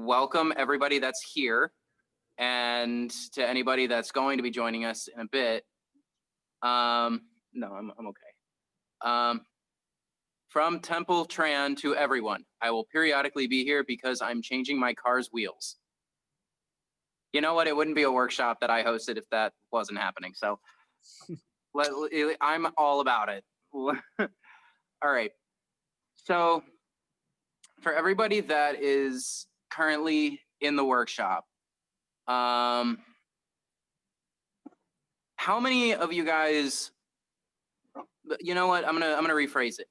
welcome everybody that's here and to anybody that's going to be joining us in a bit. No, I'm okay. From Temple Tran to everyone, I will periodically be here because I'm changing my car's wheels. You know what? It wouldn't be a workshop that I hosted if that wasn't happening. So I'm all about it. All right. So for everybody that is currently in the workshop, how many of you guys, you know what? I'm gonna rephrase it.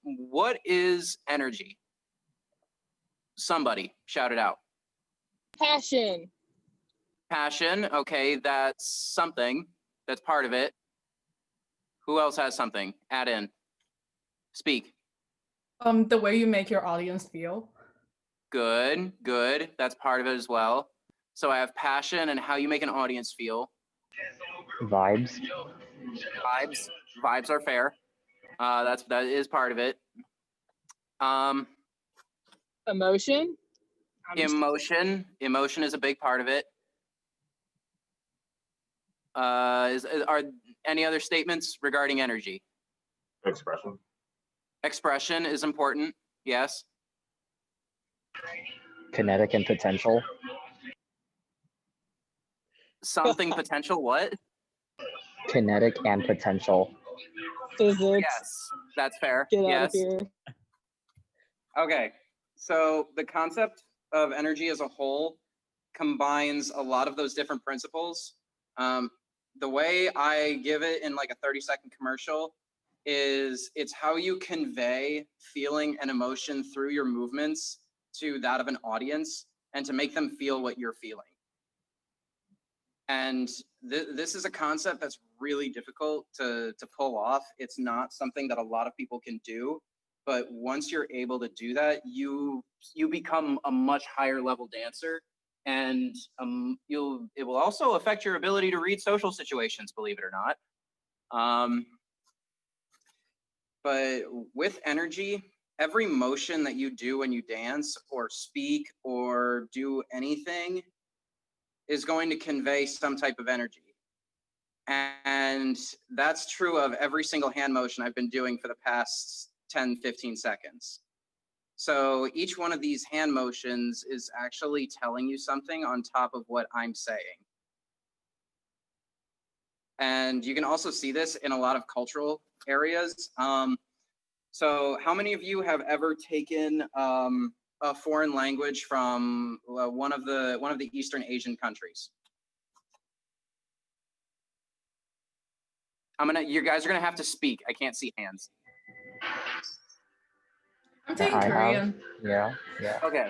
What is energy? Somebody shout it out. Passion. Passion. Okay, that's something. That's part of it. Who else has something? Add in. Speak. The way you make your audience feel. Good, good. That's part of it as well. So I have passion and how you make an audience feel. Vibes. Vibes are fair. That is part of it. Emotion. Emotion is a big part of it. Are any other statements regarding energy? Expression. Expression is important. Yes. Kinetic and potential. Something potential. What? Kinetic and potential. Physics. Yes, that's fair. Get yes. out of here. Okay, so the concept of energy as a whole combines a lot of those different principles. The way I give it in like a 30-second commercial is it's how you convey feeling and emotion through your movements to that of an audience and to make them feel what you're feeling. And this is a concept that's really difficult to pull off. It's not something that a lot of people can do, but once you're able to do that, you become a much higher level dancer, and it will also affect your ability to read social situations, believe it or not. But with energy, every motion that you do when you dance or speak or do anything is going to convey some type of energy. And that's true of every single hand motion I've been doing for the past 10, 15 seconds. So each one of these hand motions is actually telling you something on top of what I'm saying. And you can also see this in a lot of cultural areas. So how many of you have ever taken a foreign language from one of the Eastern Asian countries? You guys are gonna have to speak. I can't see hands. I'm taking Korean. Yeah. Okay.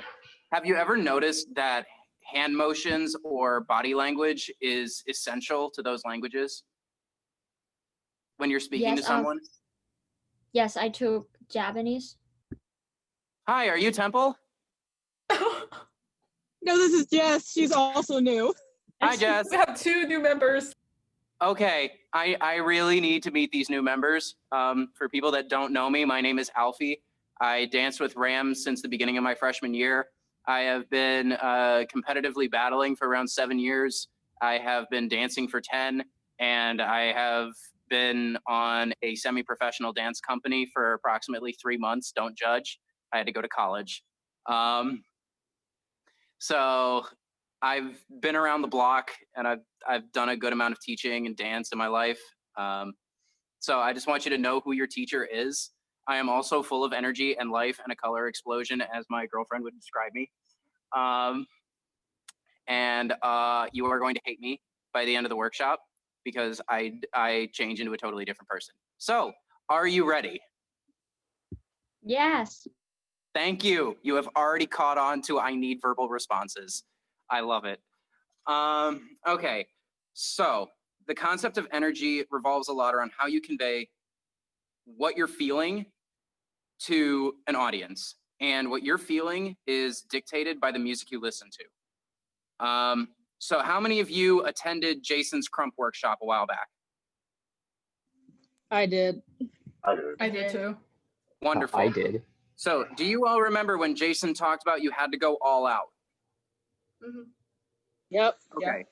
Have you ever noticed that hand motions or body language is essential to those languages when you're speaking to someone? Yes, I took Japanese. Hi, are you Temple? No, this is Jess. She's also new. Hi, Jess. We have 2 new members. Okay, I really need to meet these new members. For people that don't know me, my name is Alfie. I danced with Ram since the beginning of my freshman year. I have been competitively battling for around 7 years. I have been dancing for 10, and I have been on a semi-professional dance company for approximately 3 months. Don't judge. I had to go to college. So I've been around the block, and I've done a good amount of teaching and dance in my life. So I just want you to know who your teacher is. I am also full of energy and life and a color explosion, as my girlfriend would describe me. And you are going to hate me by the end of the workshop because I change into a totally different person. So, are you ready? Yes. Thank you. You have already caught on to I need verbal responses. I love it. Okay, so the concept of energy revolves a lot around how you convey what you're feeling to an audience. And what you're feeling is dictated by the music you listen to. So how many of you attended Jason's Crump workshop a while back? I did. I did too. Wonderful. I did. So do you all remember when Jason talked about you had to go all out? Yep. Okay.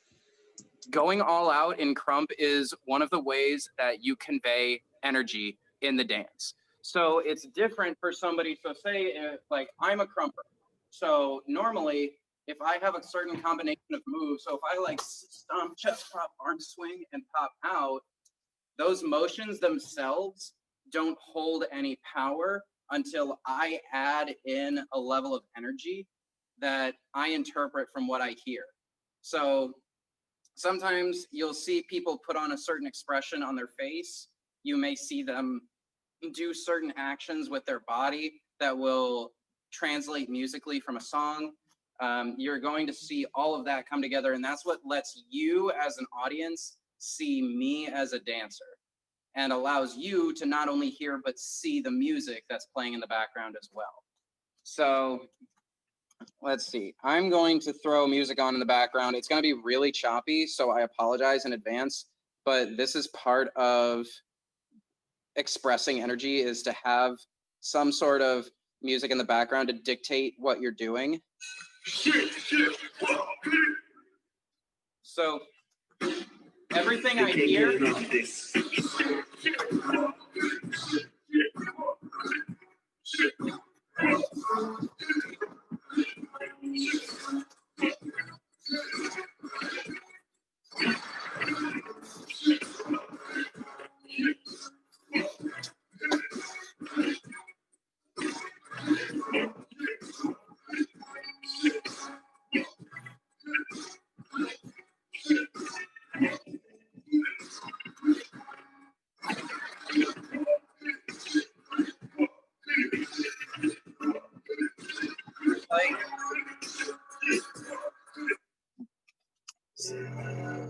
Going all out in krump is one of the ways that you convey energy in the dance. So it's different for somebody. So say like I'm a krumper. So normally if I have a certain combination of moves, so if I like stomp, chest pop, arm swing, and pop out, those motions themselves don't hold any power until I add in a level of energy that I interpret from what I hear. So sometimes you'll see people put on a certain expression on their face. You may see them do certain actions with their body that will translate musically from a song. You're going to see all of that come together, and that's what lets you as an audience see me as a dancer and allows you to not only hear but see the music that's playing in the background as well. So let's see. I'm going to throw music on in the background. It's going to be really choppy, so I apologize in advance, but this is part of expressing energy, is to have some sort of music in the background to dictate what you're doing. So everything I hear,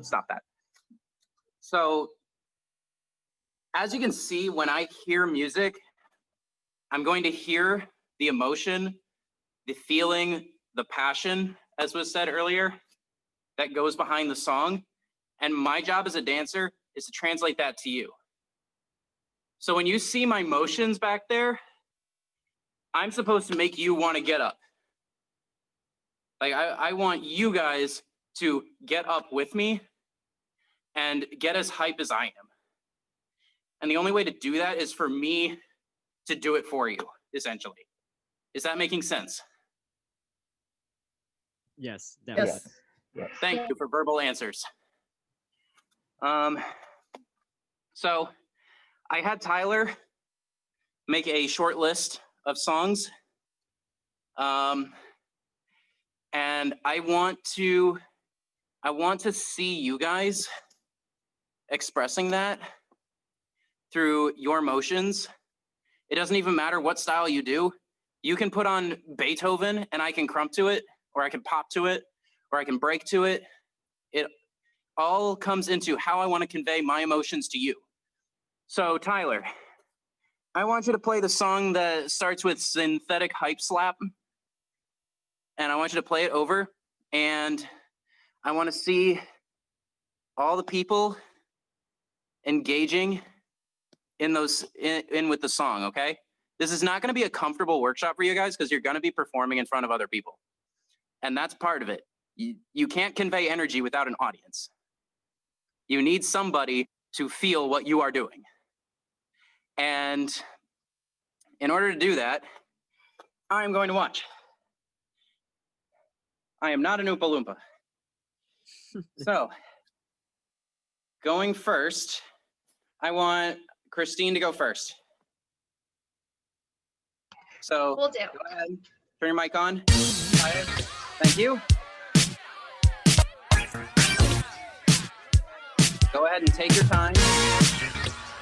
stop that. So as you can see, when I hear music, I'm going to hear the emotion, the feeling, the passion, as was said earlier, that goes behind the song. And my job as a dancer is to translate that to you. So when you see my motions back there, I'm supposed to make you want to get up. Like I want you guys to get up with me and get as hype as I am. And the only way to do that is for me to do it for you, essentially. Is that making sense? Yes, definitely. Yes. Yes. Thank you for verbal answers. So I had Tyler make a short list of songs. And I want to see you guys expressing that through your emotions. It doesn't even matter what style you do. You can put on Beethoven and I can krump to it, or I can pop to it, or I can break to it. It all comes into how I want to convey my emotions to you. So Tyler, I want you to play the song that starts with Synthetic Hype Slap. And I want you to play it over. And I want to see all the people engaging in those in with the song, okay? This is not going to be a comfortable workshop for you guys because you're going to be performing in front of other people. And that's part of it. You can't convey energy without an audience. You need somebody to feel what you are doing. And in order to do that, I'm going to watch. I am not an Oompa Loompa. So, going first, I want Christine to go first. So, Will do. go ahead, turn your mic on. Thank you. Go ahead and take your time.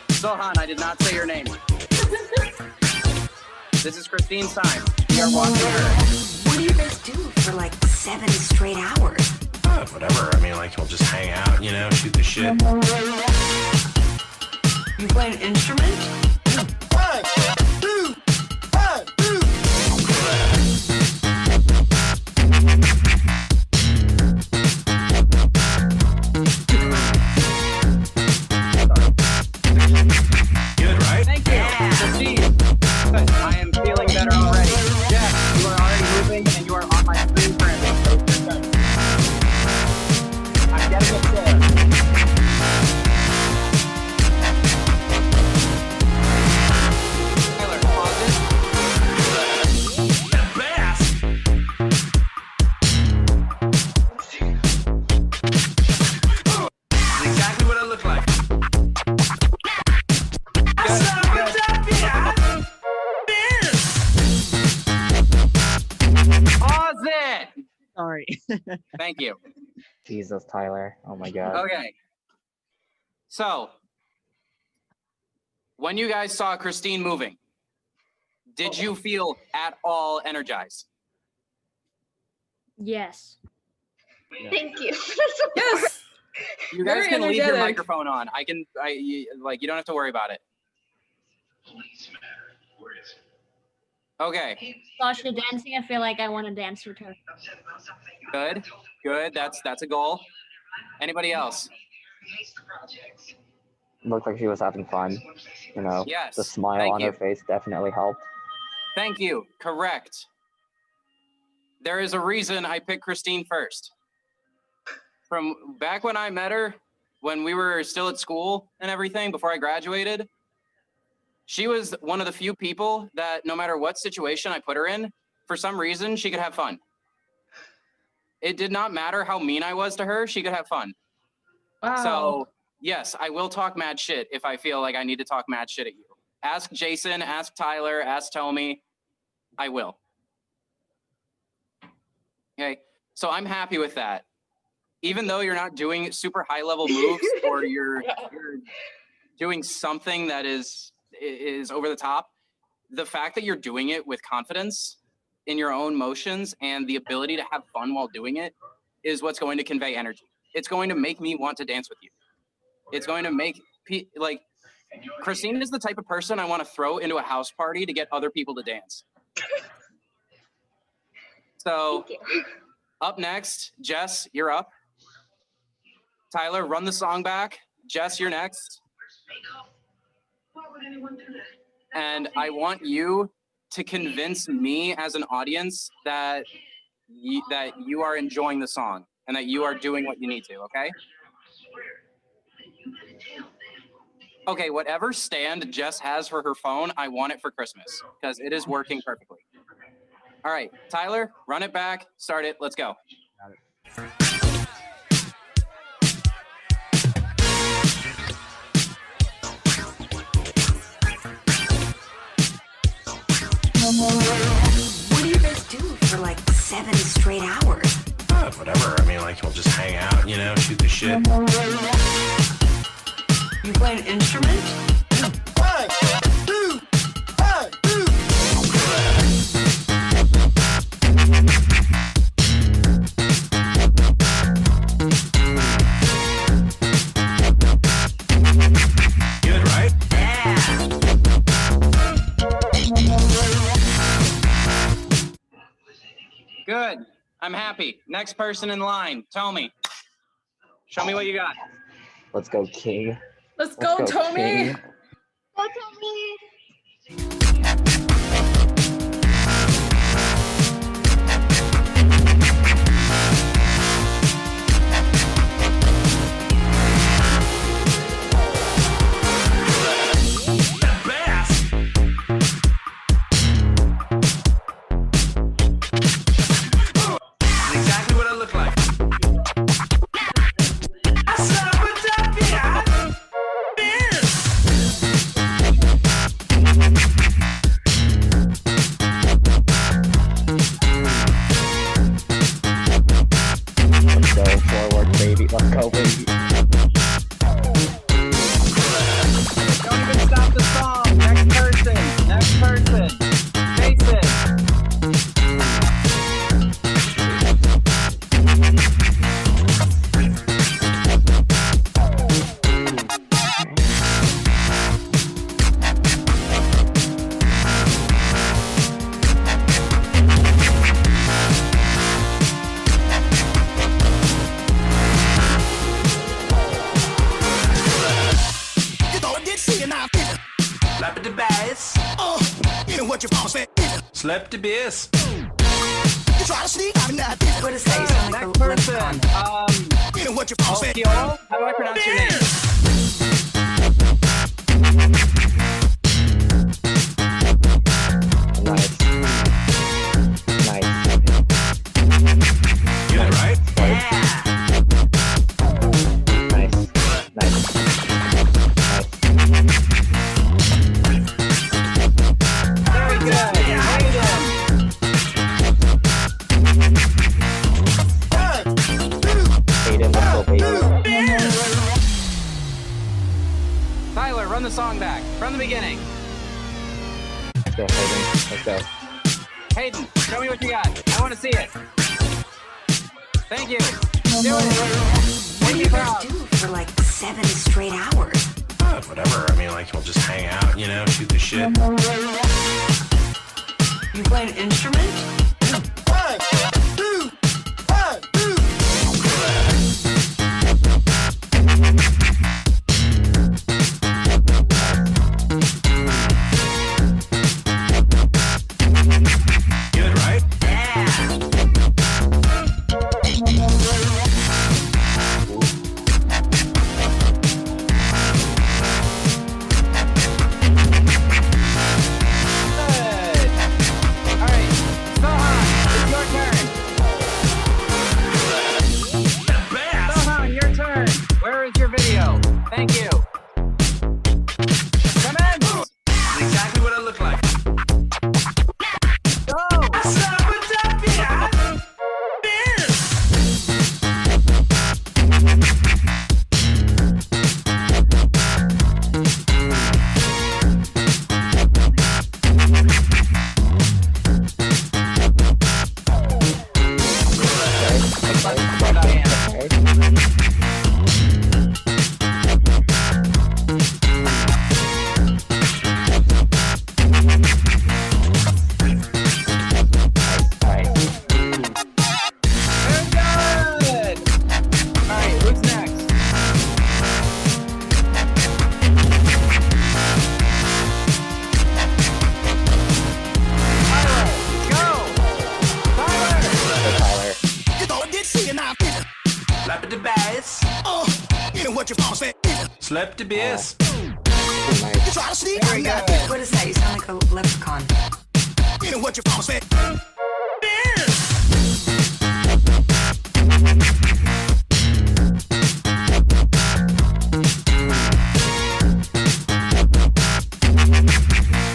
Sohan, I did not say your name. This is Christine's time. We are watching her. What do you guys do for like 7 straight hours? Whatever. I mean, like, we'll just hang out, you know, shoot the shit. You play an instrument? 1, 2, 1, 2. Good, right? Thank you, Christine. Good. I am feeling better already. Jeff, you are already moving and you are on my screen currently. So Sorry. Thank you. Jesus, Tyler. Oh my God. Okay. So, when you guys saw Christine moving, did you feel at all energized? Yes. Thank you. Yes. You guys Very can leave your energetic. microphone on. You don't have to worry about it. Okay. Watch the dancing. I feel like I want to dance with her. Good. Good. That's a goal. Anybody else? Looked like she was having fun. You know, Yes. the smile Thank on you. her face definitely helped. Thank you. Correct. There is a reason I picked Christine first. From back when I met her, when we were still at school and everything, before I graduated, she was one of the few people that no matter what situation I put her in, for some reason, she could have fun. It did not matter how mean I was to her, she could have fun. Wow. So, yes, I will talk mad shit if I feel like I need to talk mad shit at you. Ask Jason, ask Tyler, ask Tommy. I will. Okay, so I'm happy with that. Even though you're not doing super high level moves or you're doing something that is over the top, the fact that you're doing it with confidence in your own motions and the ability to have fun while doing it is what's going to convey energy. It's going to make me want to dance with you. It's going to make, like, Christine is the type of person I want to throw into a house party to get other people to dance. So, up next, Jess, you're up. Tyler, run the song back. Jess, you're next. And I want you to convince me as an audience that you are enjoying the song and that you are doing what you need to, okay? Okay, whatever stand Jess has for her phone, I want it for Christmas because it is working perfectly. All right, Tyler, run it back, start it, let's go. What do you guys do for like 7 straight hours? Whatever. I mean, like, we'll just hang out, you know, shoot the shit. You play an instrument? Good, right? Good, I'm happy. Next person in line, tell me. Show me what you got. Let's go, King. Let's go, Tommy. King. Go, Tommy. Exactly what I look like. Let's go forward, baby. Let's go, baby. Don't even stop the song. Next person, next person. Jason. Slap the bass. Slap the bass. What is that? Next person. Alfie, how do I pronounce your name? Nice. Nice. Good, right? Nice. Nice. Nice. Very good. Hayden. Run the song back from the beginning. Let's go, Hayden. Let's go. Hayden, show me what you got. I want to see it. Thank you. Do it. What do you guys do for like 7 straight hours? Whatever. I mean, like, we'll just hang out, you know, shoot the shit. You play an instrument? Good, right? Good. All right. Sohan, it's your turn. Sohan, your turn. Where is your video? Thank you. Commence. Exactly what I look like. Go. Nice. Very good. All right, who's next? Tyler, go. Tyler. Go, Tyler. Slap at the bass. Slap the bass. Nice. Very good. What is that? You sound like a leprechaun.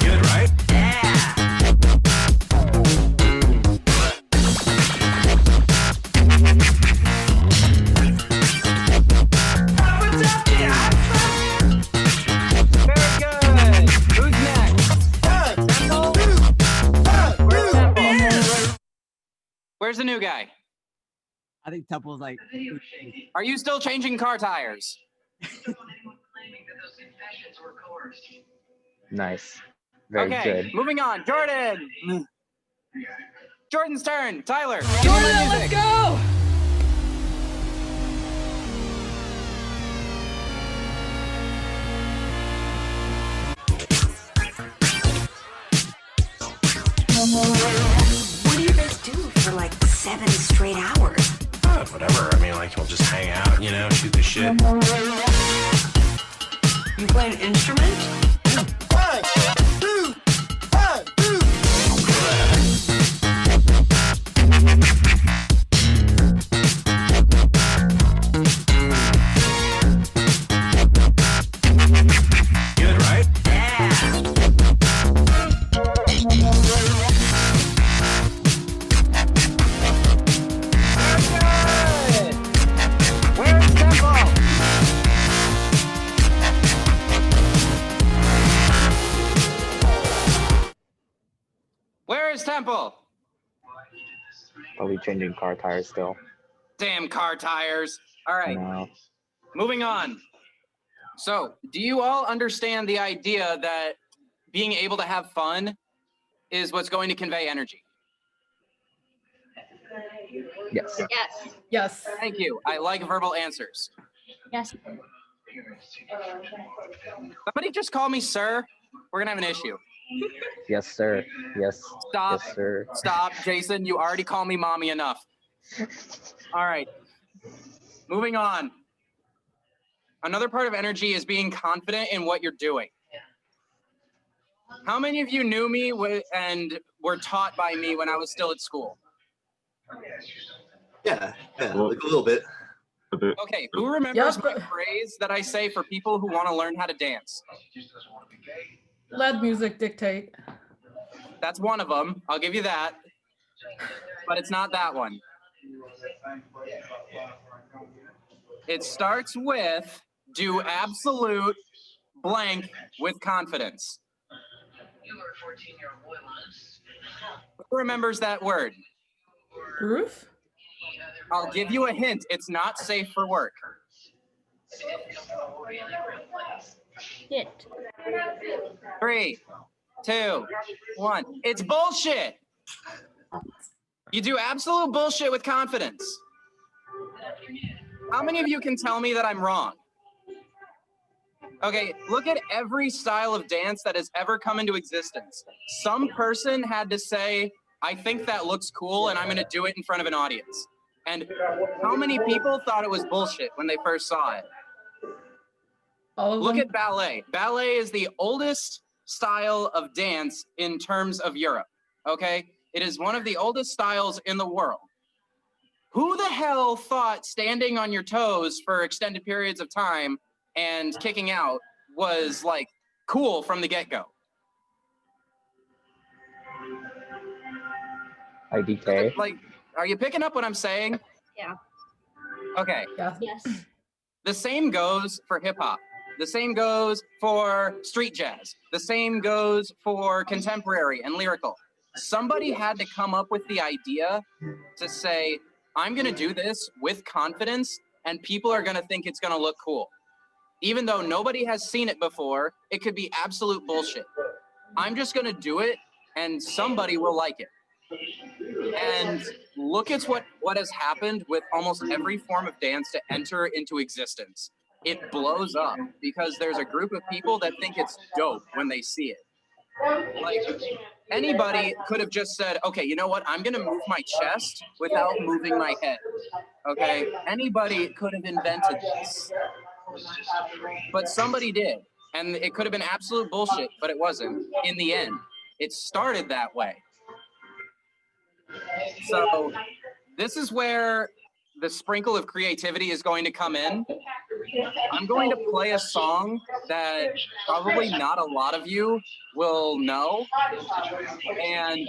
Good, right? Very good. Who's next? Temple? Where's Temple? Where's the new guy? I think Temple's like, Are you still changing car tires? Nice. Very Okay, good. moving on. Jordan. Jordan's turn. Tyler, give me Jordan, my let's music. go. What do you guys do for like 7 straight hours? Whatever. I mean, like, we'll just hang out, you know, shoot the shit. You play an instrument? Good, right? Good. Where's Temple? Where is Temple? Probably changing car tires still. Damn car tires. All right, No. moving on. So, do you all understand the idea that being able to have fun is what's going to convey energy? Yes. Yes. Yes. Thank you. I like verbal answers. Yes. Somebody just call me sir. We're gonna have an issue. Yes, sir. Yes. Stop. Yes, sir. Stop, Jason. You already call me mommy enough. All right. Moving on. Another part of energy is being confident in what you're doing. How many of you knew me and were taught by me when I was still at school? Yeah, like a little bit. Okay, who remembers Yep. my phrase that I say for people who want to learn how to dance? Let music dictate. That's one of them. I'll give you that. But it's not that one. It starts with do absolute blank with confidence. Who remembers that word? Groove? I'll give you a hint. It's not safe for work. Shit. 3, 2, 1. It's bullshit. You do absolute bullshit with confidence. How many of you can tell me that I'm wrong? Okay, look at every style of dance that has ever come into existence. Some person had to say, I think that looks cool and I'm gonna do it in front of an audience. And how many people thought it was bullshit when they first saw it? All of Look them? at ballet. Ballet is the oldest style of dance in terms of Europe, okay? It is one of the oldest styles in the world. Who the hell thought standing on your toes for extended periods of time and kicking out was like cool from the get-go? IDK. Like, are you picking up what I'm saying? Yeah. Okay. Yeah. Yes. The same goes for hip hop. The same goes for street jazz. The same goes for contemporary and lyrical. Somebody had to come up with the idea to say, I'm going to do this with confidence and people are going to think it's going to look cool. Even though nobody has seen it before, it could be absolute bullshit. I'm just going to do it and somebody will like it. And look at what has happened with almost every form of dance to enter into existence. It blows up because there's a group of people that think it's dope when they see it. Like, anybody could have just said, okay, you know what? I'm going to move my chest without moving my head. Okay? Anybody could have invented this. But somebody did. And it could have been absolute bullshit, but it wasn't. In the end, it started that way. So this is where the sprinkle of creativity is going to come in. I'm going to play a song that probably not a lot of you will know. And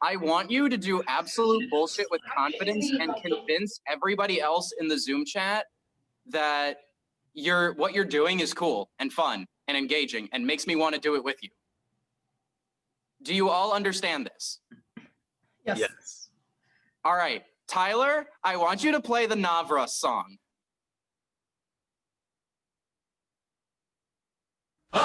I want you to do absolute bullshit with confidence and convince everybody else in the Zoom chat that what you're doing is cool and fun and engaging and makes me want to do it with you. Do you all understand this? Yes. Yes. All right, Tyler, I want you to play the Navra song. All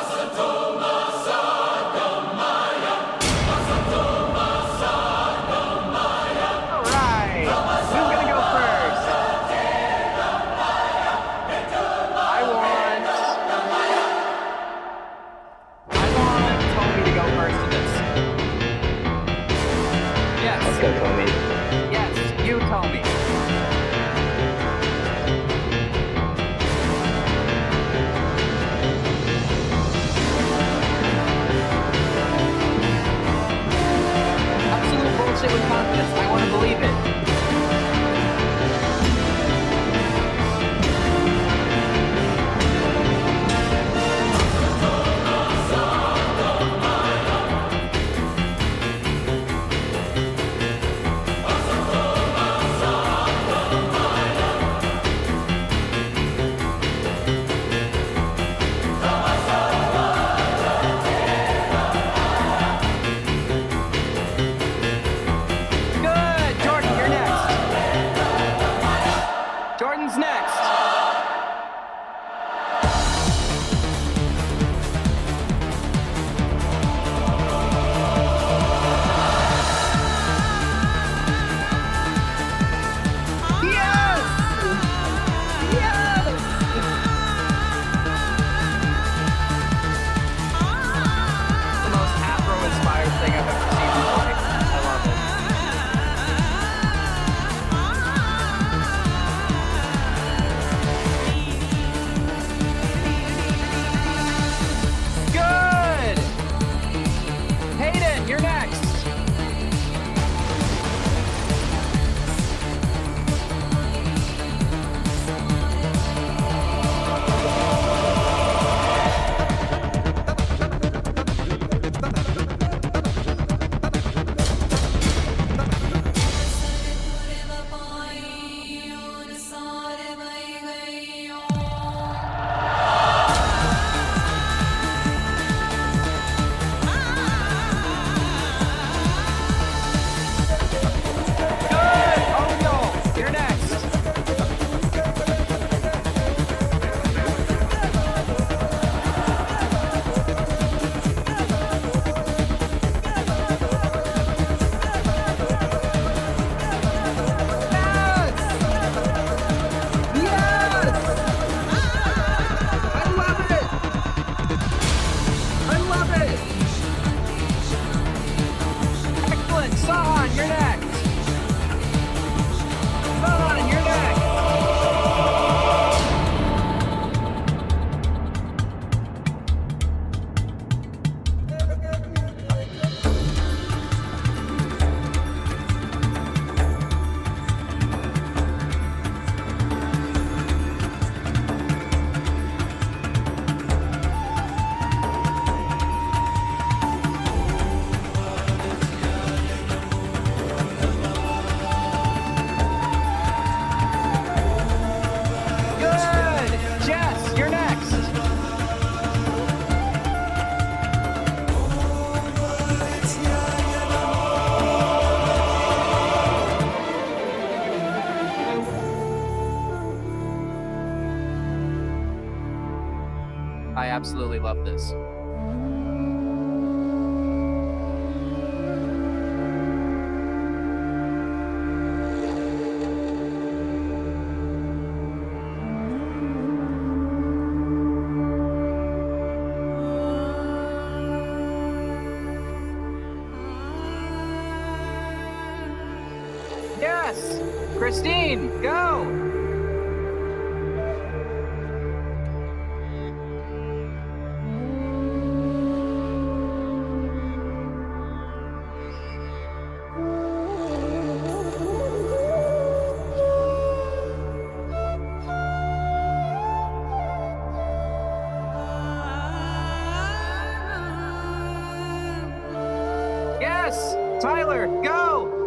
right, who's gonna go first? I want Tommy to go first in this. Yes. Let's go, Tommy. Yes, you tell me. I absolutely love this. Yes! Christine, go! Yes! Tyler, go!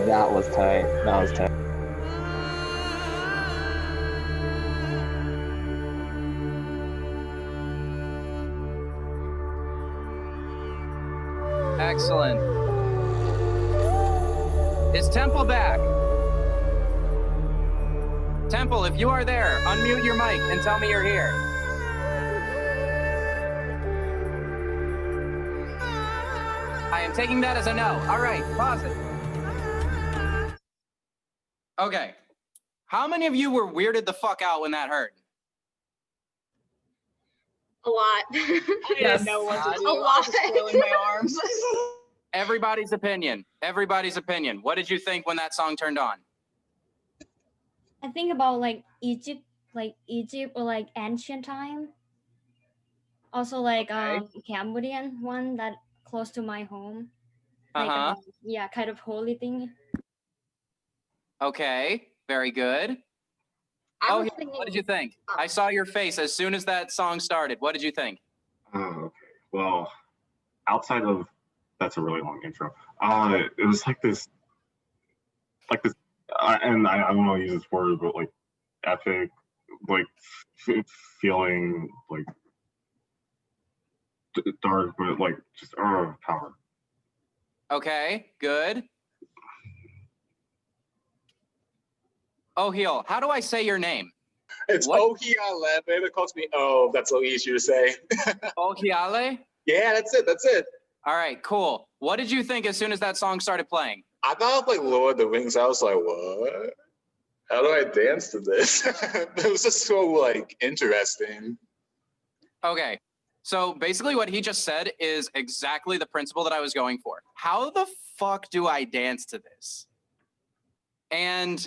That was tight. That was tight. Excellent. Is Temple back? Temple, if you are there, unmute your mic and tell me you're here. I am taking that as a no. All right, pause it. Okay. How many of you were weirded the fuck out when that hurt? A lot. I Yes. didn't know what to do. A I lot. was just flailing my arms. Everybody's opinion. Everybody's opinion. What did you think when that song turned on? I think about like Egypt or like ancient time. Also like Okay. Cambodian one that close to my home. Like Uh-huh. yeah, kind of holy thing. Okay, very good. I Oh, was yeah, thinking, what did you think? I saw your face as soon as that song started. What did you think? Oh, okay. Well, outside of that's a really long intro. It was like this, and I don't want to use this word, but like epic, like feeling like dark, but like just power. Okay, good. Oh, Heel, how do I say your name? It's What? Ohiale. It calls me O. That's so easier to say. Ohiale? Yeah, that's it. That's it. All right, cool. What did you think as soon as that song started playing? I thought of like Lord of the Rings. I was like, what? How do I dance to this? It was just so like interesting. Okay, so basically what he just said is exactly the principle that I was going for. How the fuck do I dance to this? And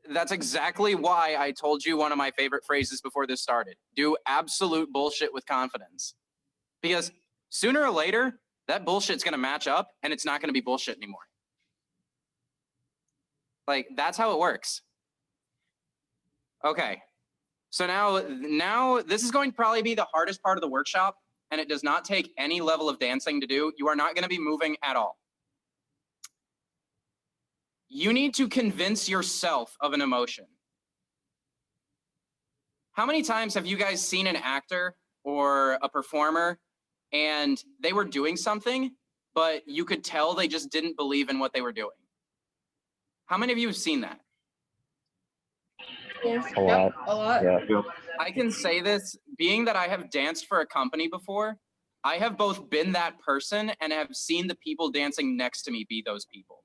that's exactly why I told you one of my favorite phrases before this started. Do absolute bullshit with confidence. Because sooner or later, that bullshit's gonna match up and it's not gonna be bullshit anymore. Like, that's how it works. Okay, so now this is going to probably be the hardest part of the workshop, and it does not take any level of dancing to do. You are not gonna be moving at all. You need to convince yourself of an emotion. How many times have you guys seen an actor or a performer and they were doing something, but you could tell they just didn't believe in what they were doing? How many of you have seen that? Yes. A lot. A lot. Yeah. I can say this, being that I have danced for a company before, I have both been that person and have seen the people dancing next to me be those people.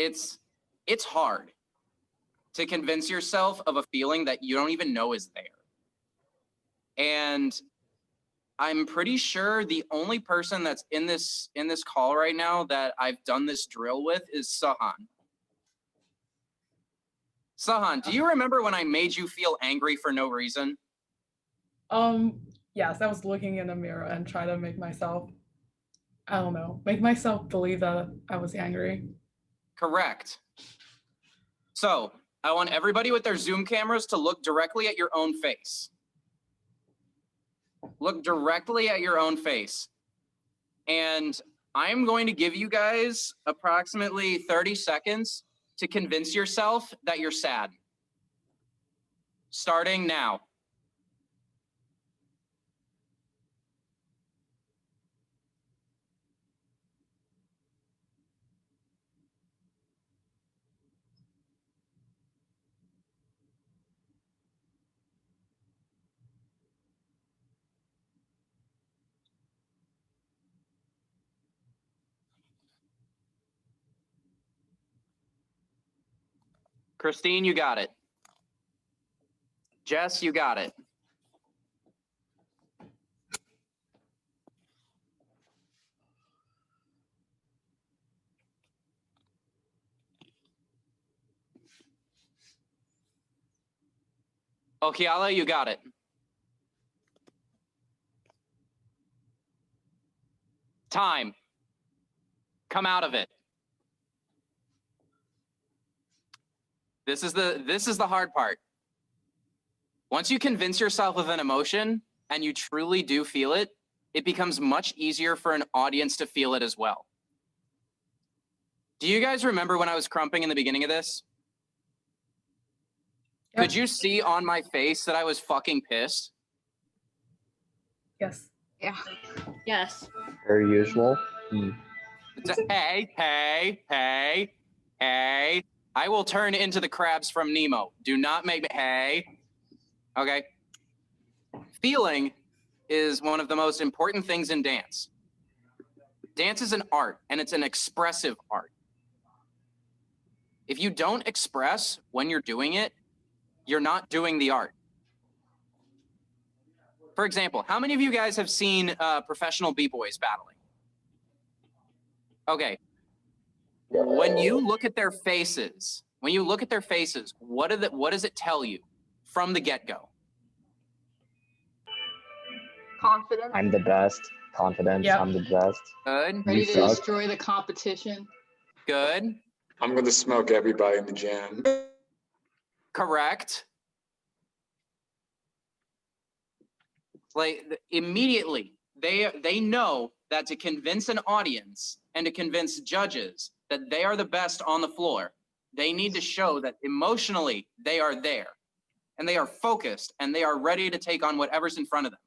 It's hard to convince yourself of a feeling that you don't even know is there. And I'm pretty sure the only person that's in this call right now that I've done this drill with is Sahan. Sahan, do you remember when I made you feel angry for no reason? Yes, I was looking in the mirror and trying to make myself, I don't know, make myself believe that I was angry. Correct. So I want everybody with their Zoom cameras to look directly at your own face. Look directly at your own face. And I'm going to give you guys approximately 30 seconds to convince yourself that you're sad. Starting now. Christine, you got it. Jess, you got it. Okiala, you got it. Time. Come out of it. This is the hard part. Once you convince yourself of an emotion and you truly do feel it, it becomes much easier for an audience to feel it as well. Do you guys remember when I was crumping in the beginning of this? Yep. Could you see on my face that I was fucking pissed? Yes. Yeah. Yes. Per usual. It's a, hey. I will turn into the crabs from Nemo. Do not make me, hey. Okay. Feeling is one of the most important things in dance. Dance is an art, and it's an expressive art. If you don't express when you're doing it, you're not doing the art. For example, how many of you guys have seen professional b-boys battling? Okay. When you look at their faces, what does it tell you from the get-go? Confident. I'm the best. Confidence. Yep. I'm the best. Good, Ready You to suck. destroy the competition. good, I'm gonna smoke everybody in the jam. correct. Like immediately, they know that to convince an audience and to convince judges that they are the best on the floor, they need to show that emotionally they are there and they are focused and they are ready to take on whatever's in front of them.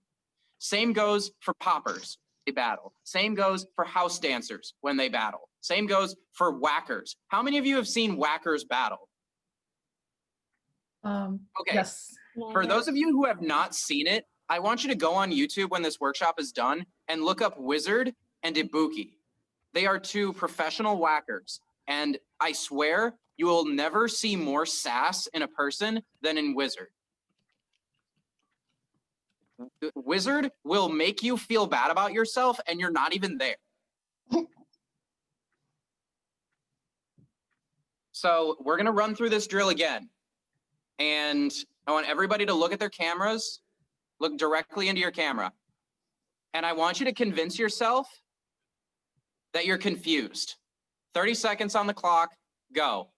Same goes for poppers, they battle. Same goes for house dancers when they battle. Same goes for whackers. How many of you have seen whackers battle? Okay. Yes. For those of you who have not seen it, I want you to go on YouTube when this workshop is done and look up Wizard and Ibuki. They are two professional whackers, and I swear you will never see more sass in a person than in Wizard. Wizard will make you feel bad about yourself, and you're not even there. So we're gonna run through this drill again, and I want everybody to look at their cameras. Look directly into your camera. And I want you to convince yourself that you're confused. 30 seconds on the clock, go.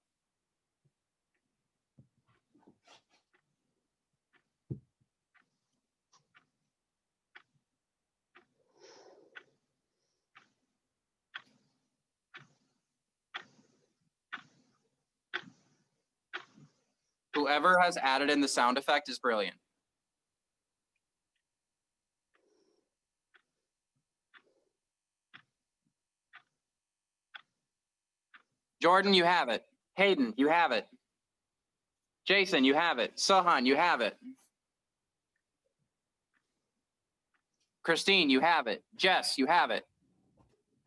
Whoever has added in the sound effect is brilliant. Jordan, you have it. Hayden, you have it. Jason, you have it. Sahan, you have it. Christine, you have it. Jess, you have it.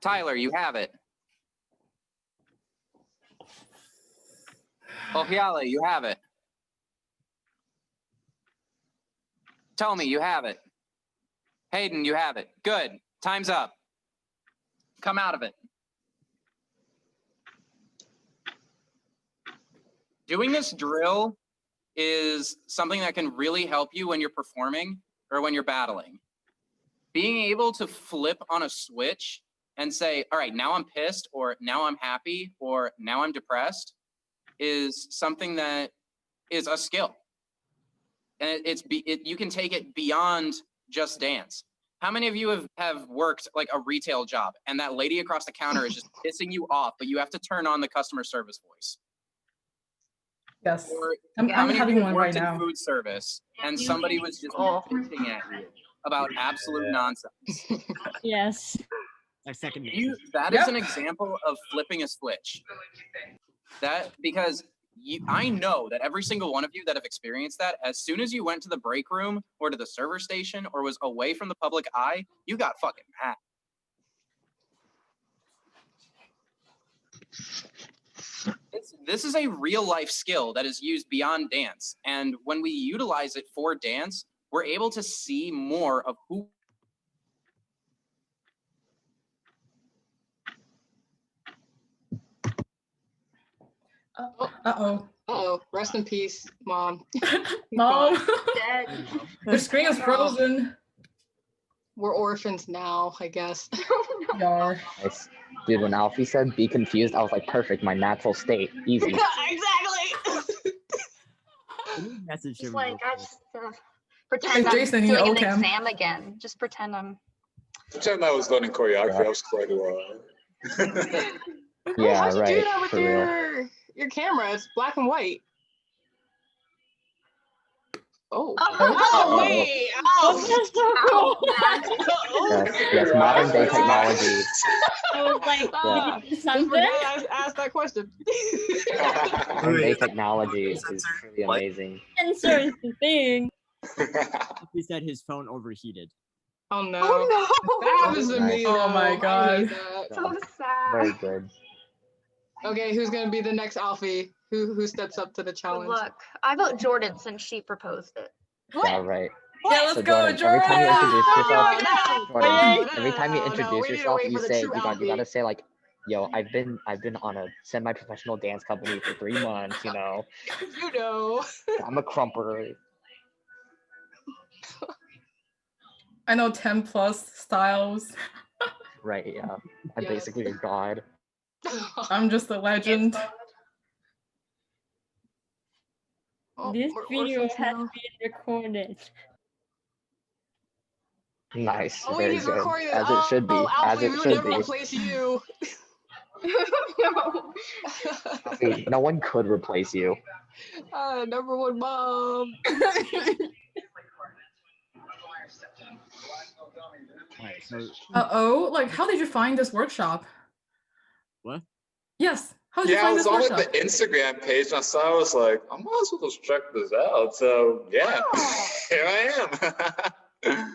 Tyler, you have it. Ohiale, you have it. Tell me you have it. Hayden, you have it. Good. Time's up. Come out of it. Doing this drill is something that can really help you when you're performing or when you're battling. Being able to flip on a switch and say, all right, now I'm pissed, or now I'm happy, or now I'm depressed, is something that is a skill. And you can take it beyond just dance. How many of you have worked like a retail job and that lady across the counter is just pissing you off, but you have to turn on the customer service voice? Yes. Or I'm how many of having you one worked right in now. food service and somebody was just Oh. bitching at you about absolute nonsense? Yes. Like second. That is Yep. an example of flipping a switch. Because I know that every single one of you that have experienced that, as soon as you went to the break room or to the server station or was away from the public eye, you got fucking mad. This is a real life skill that is used beyond dance. And when we utilize it for dance, we're able to see more of who. Uh-oh. Uh-oh. Rest in peace, Mom. Mom. Dead. The screen is frozen. We're orphans now, I guess. Yar. Nice. Dude, when Alfie said be confused, I was like, perfect, my natural state. Easy. Exactly. Message Just him. like real I quick. just pretend Hey, Jason, I'm you doing an OCam. exam again. Just pretend I'm. Pretend I was learning choreography. I was quite a while. Yeah, How'd you right. do that with For real. your camera? It's black and white. Oh. Oh, wait. Oh, that's so cool. Yes, modern day technology. I was like, Ah, did you do just something? forget I asked that question. Modern day technology is truly amazing. Sensor is the thing. He said his phone overheated. Oh no. Oh no. That happens to me. Oh though. my I hate God. that. So sad. Very good. Okay, who's gonna be the next Alfie? Who steps up to the Good challenge? luck. I vote Jordan since she proposed it. Yeah, right. Yeah, let's So go, Jordan, every time you introduce yourself, No, Jordan, no, every time you no, introduce we need to yourself, wait you for the say true you Alfie. gotta say like, yo, I've been on a semi-professional dance company for 3 months, you know. You know. I'm a crumper. I know 10 plus styles. Right, yeah. I'm Yes. basically a god. I'm just a legend. Oh, This we're video orphans has now. been recorded. Nice, Oh, wait, very he's good. recording. As it should be. Oh, As Alfie, it we would should never be. replace you. No. Wait, no one could replace you. Number one mom. Alright, so Uh-oh, like, how did you find this workshop? what? Yes, how did you Yeah, I find was this on like workshop? the Instagram page and I saw, I was like, I might as well just check this out. So yeah, here I am.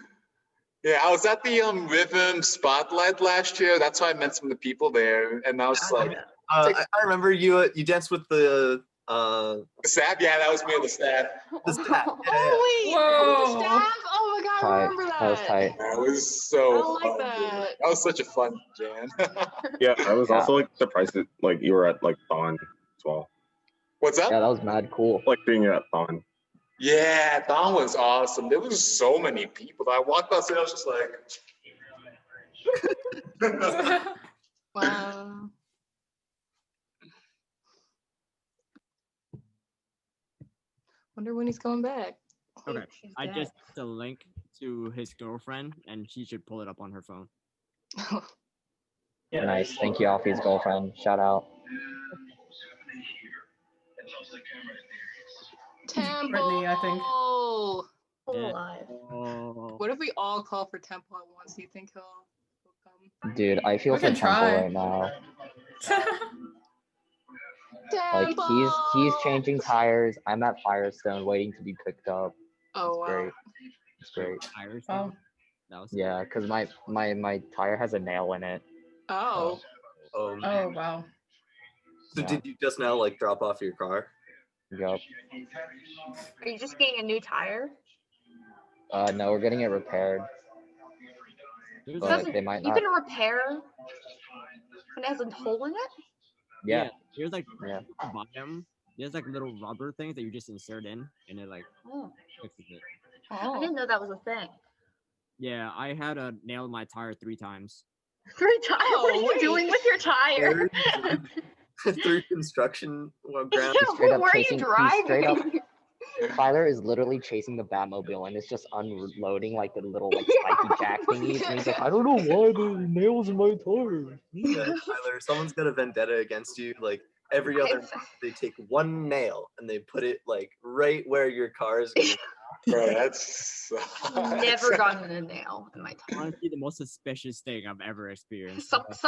Yeah, I was at the Rhythm Spotlight last year. That's how I met some of the people there. And I was like, I remember you danced with the staff? Yeah, that was me and the staff. the staff. Oh, wait. Whoa. The staff? Oh my God, I Tight. remember that. That was tight. That was I so like fun. that. Dude. That was such a fun jam. Yeah, I was Yeah. also like surprised that like you were at like Thon as well. What's up? Yeah, that was mad cool. Like being at Thon. Yeah, that was awesome. There was so many people. I walked outside, I was just like, Wow. Wonder when he's coming back. Okay, She's I dead. just put the link to his girlfriend, and she should pull it up on her phone. Nice. Thank you, Alfie's girlfriend. Shout out. Temple. Brittany, I think. Oh. Still Yeah. alive. Oh, What if we all call for Temple at once? Do you think he'll come? Dude, I feel We for can Temple try. right now. Like Temple. he's changing tires. I'm at Firestone waiting to be picked up. Oh It's wow. great. It's great. tires. Oh, That was Yeah, because my tire has a nail in it. Oh. oh wow. So Yeah. did you just now like drop off your car? Yup. Are you just getting a new tire? No, we're getting it repaired, There's but like, Doesn't- they might You not. can repair when it has a hole in it? Yeah. there's like Yeah. at the bottom. There's like little rubber things that you just insert in, and it like Oh. fixes it. I Oh. didn't know that was a thing. Yeah, I had to nail my tire 3 times. 3 times? What are you wait. doing with your tire? Through construction ground. Yeah, straight up where are you chasing- he's straight up- driving? Tyler is literally chasing the Batmobile and it's just unloading like the little like spiky jack thingies. And he's like, I don't know why there are nails in my tire. Yeah, Tyler, someone's got a vendetta against you. Like every other month, they take one nail and they put it like right where your car is going. bro, that's Never gotten a nail in my tire. Honestly, the most suspicious thing I've ever experienced. Someone's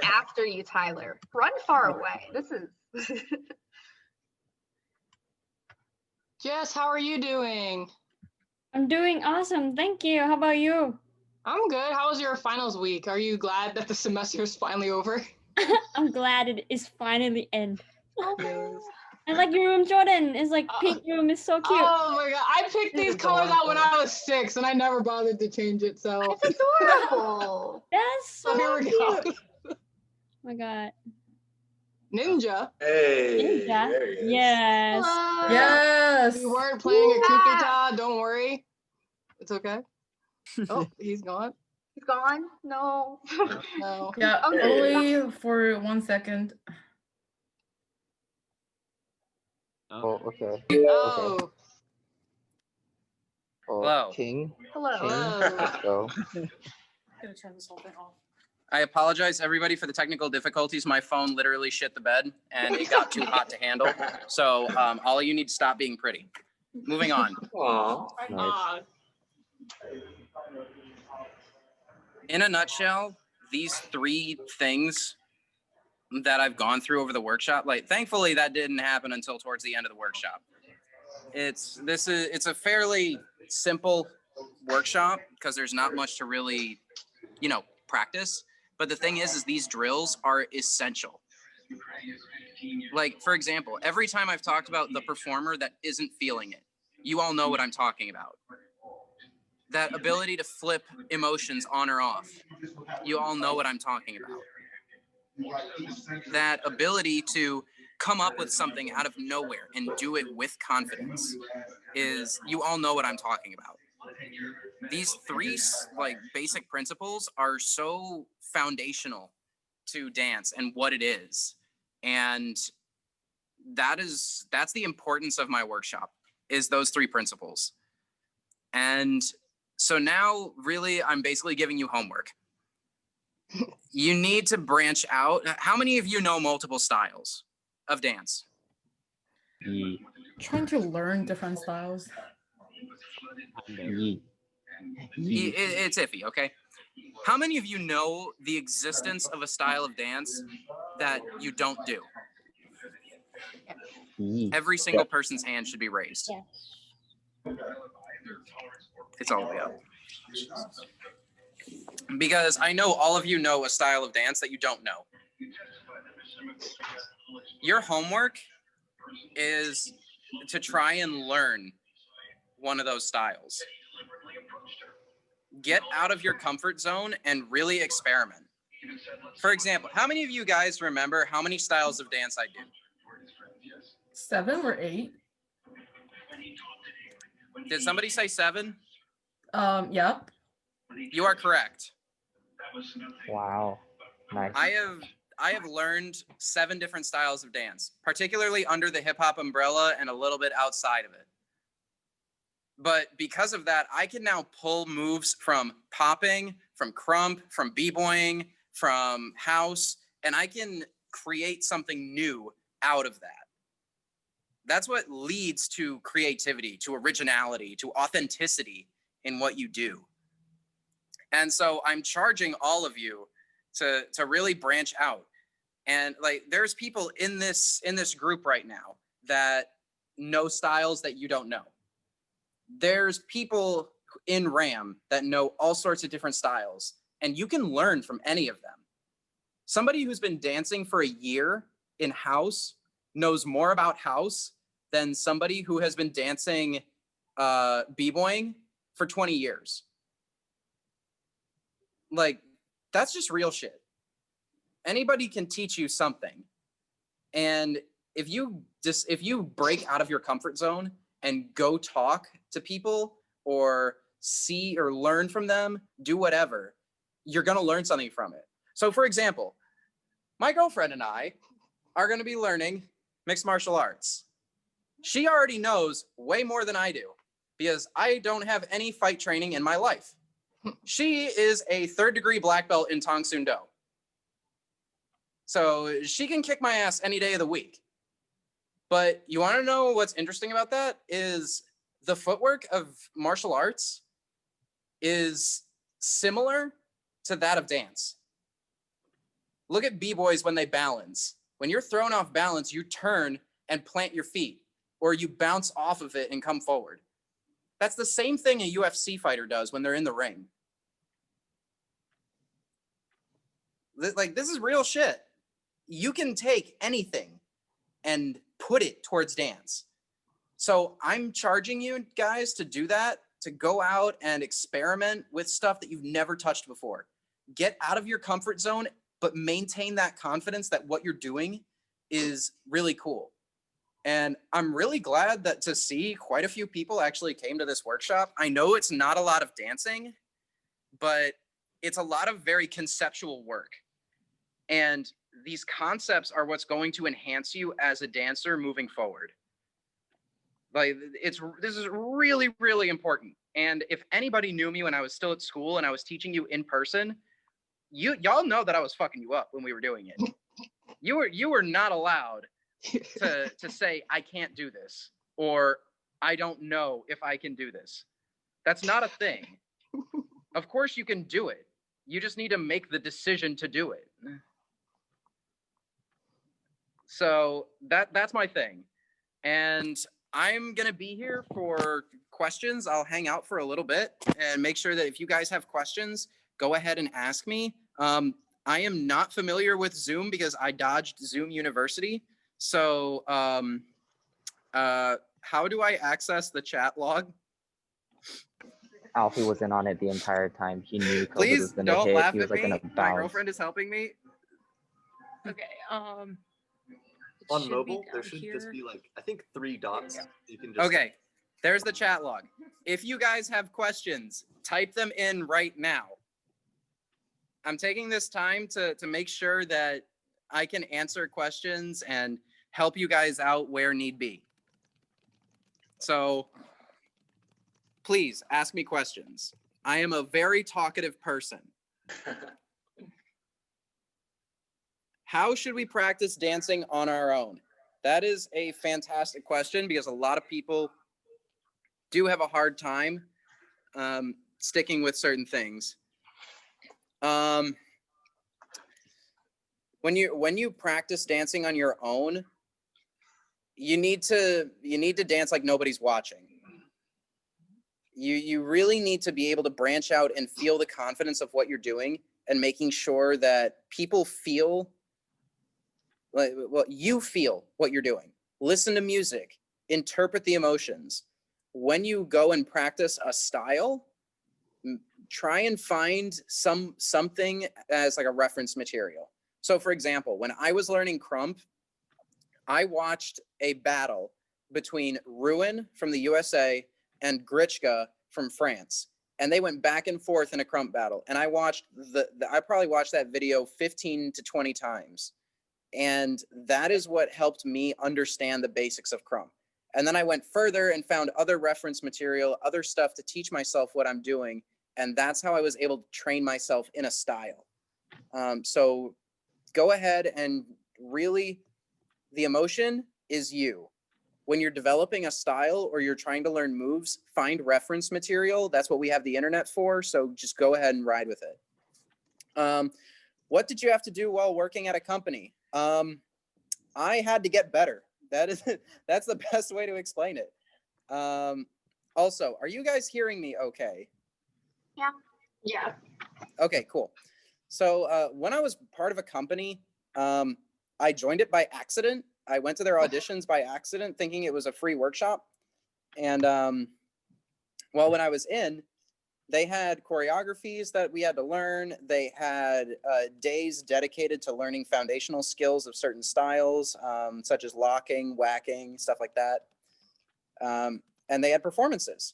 after you, Tyler. Run far away. This is. Jess, how are you doing? I'm doing awesome. Thank you. How about you? I'm good. How was your finals week? Are you glad that the semester is finally over? I'm glad it is finally end. Yes. I like your room, Jordan. It's like pink room is so cute. Oh my god, I picked This these is colors out when adorable. I was 6, and I never bothered to change it. So It's adorable. That's so so here we cute. go. Oh my god. Ninja. Hey, Ninja. there he is. Yes. Hello. Yes. We weren't playing a Yeah. Kupita. Don't worry, it's okay. Oh, he's gone. He's gone? No. No. Yeah, Okay. only for 1 second. Oh, okay. Oh. Oh, Hello. King. Hello. Hello. Let's go. Gonna turn this whole thing off. I apologize, everybody, for the technical difficulties. My phone literally shit the bed, and it got too hot to handle. So all of you need to stop being pretty. Moving on. Aw. Nice. In a nutshell, these 3 things that I've gone through over the workshop, like thankfully that didn't happen until towards the end of the workshop. It's a fairly simple workshop because there's not much to really, practice. But the thing is these drills are essential. Like, for example, every time I've talked about the performer that isn't feeling it, you all know what I'm talking about. That ability to flip emotions on or off, you all know what I'm talking about. That ability to come up with something out of nowhere and do it with confidence you all know what I'm talking about. These 3 basic principles are so foundational to dance and what it is. And that's the importance of my workshop, is those 3 principles. And so now really I'm basically giving you homework. You need to branch out. How many of you know multiple styles of dance? Yee. Trying to learn different styles. Yee. Yee. It's iffy, okay? How many of you know the existence of a style of dance that you don't do? Yee. Every single person's hand should be raised. Yes. It's all the way up. Because I know all of you know a style of dance that you don't know. Your homework is to try and learn one of those styles. Get out of your comfort zone and really experiment. For example, how many of you guys remember how many styles of dance I do? 7 or 8. Did somebody say 7? Yep. You are correct. Wow. Nice. I have learned 7 different styles of dance, particularly under the hip hop umbrella and a little bit outside of it. But because of that, I can now pull moves from popping, from crump, from b-boying, from house, and I can create something new out of that. That's what leads to creativity, to originality, to authenticity in what you do. And so I'm charging all of you to really branch out. And there's people in this group right now that know styles that you don't know. There's people in RAM that know all sorts of different styles, and you can learn from any of them. Somebody who's been dancing for a year in house knows more about house than somebody who has been dancing b-boying for 20 years. That's just real shit. Anybody can teach you something. And if you break out of your comfort zone and go talk to people or see or learn from them, do whatever, you're going to learn something from it. So for example, my girlfriend and I are going to be learning mixed martial arts. She already knows way more than I do because I don't have any fight training in my life. She is a 3rd degree black belt in Tong Soon Do. So she can kick my ass any day of the week. But you want to know what's interesting about that is the footwork of martial arts is similar to that of dance. Look at b-boys when they balance. When you're thrown off balance, you turn and plant your feet, or you bounce off of it and come forward. That's the same thing a UFC fighter does when they're in the ring. This is real shit. you can take anything and put it towards dance. So I'm charging you guys to do that, to go out and experiment with stuff that you've never touched before. Get out of your comfort zone, but maintain that confidence that what you're doing is really cool. And I'm really glad that to see quite a few people actually came to this workshop. I know it's not a lot of dancing, but it's a lot of very conceptual work. And these concepts are what's going to enhance you as a dancer moving forward. Like this is really, really important. And if anybody knew me when I was still at school and I was teaching you in person, y'all know that I was fucking you up when we were doing it. You were not allowed to say I can't do this or I don't know if I can do this. That's not a thing. Of course you can do it. You just need to make the decision to do it. So that's my thing. And I'm going to be here for questions. I'll hang out for a little bit and make sure that if you guys have questions, go ahead and ask me. I am not familiar with Zoom because I dodged Zoom University. So how do I access the chat log? Alfie wasn't on it the entire time. He knew COVID Please was gonna don't hit. laugh He was at like me. gonna My bounce. girlfriend is helping me. Okay. On mobile, there should just be like, I think 3 dots. You can just Okay, there's the chat log. If you guys have questions, type them in right now. I'm taking this time to make sure that I can answer questions and help you guys out where need be. So please ask me questions. I am a very talkative person. How should we practice dancing on our own? That is a fantastic question because a lot of people do have a hard time sticking with certain things. When you practice dancing on your own, you need to dance like nobody's watching. You really need to be able to branch out and feel the confidence of what you're doing and making sure that people feel like, well, you feel what you're doing. Listen to music, interpret the emotions. When you go and practice a style, try and find something as like a reference material. So for example, when I was learning Crump, I watched a battle between Ruin from the USA and Grichka from France. And they went back and forth in a Crump battle. And I watched I probably watched that video 15 to 20 times. And that is what helped me understand the basics of Crump. And then I went further and found other reference material, other stuff to teach myself what I'm doing. And that's how I was able to train myself in a style. So go ahead and really, the emotion is you. When you're developing a style or you're trying to learn moves, find reference material. That's what we have the internet for. So just go ahead and ride with it. What did you have to do while working at a company? I had to get better. That's the best way to explain it. Also, are you guys hearing me okay? Yeah. Yeah. Okay, cool. So when I was part of a company, I joined it by accident. I went to their auditions by accident thinking it was a free workshop. And well, when I was in, they had choreographies that we had to learn. They had days dedicated to learning foundational skills of certain styles, such as locking, whacking, stuff like that. And they had performances.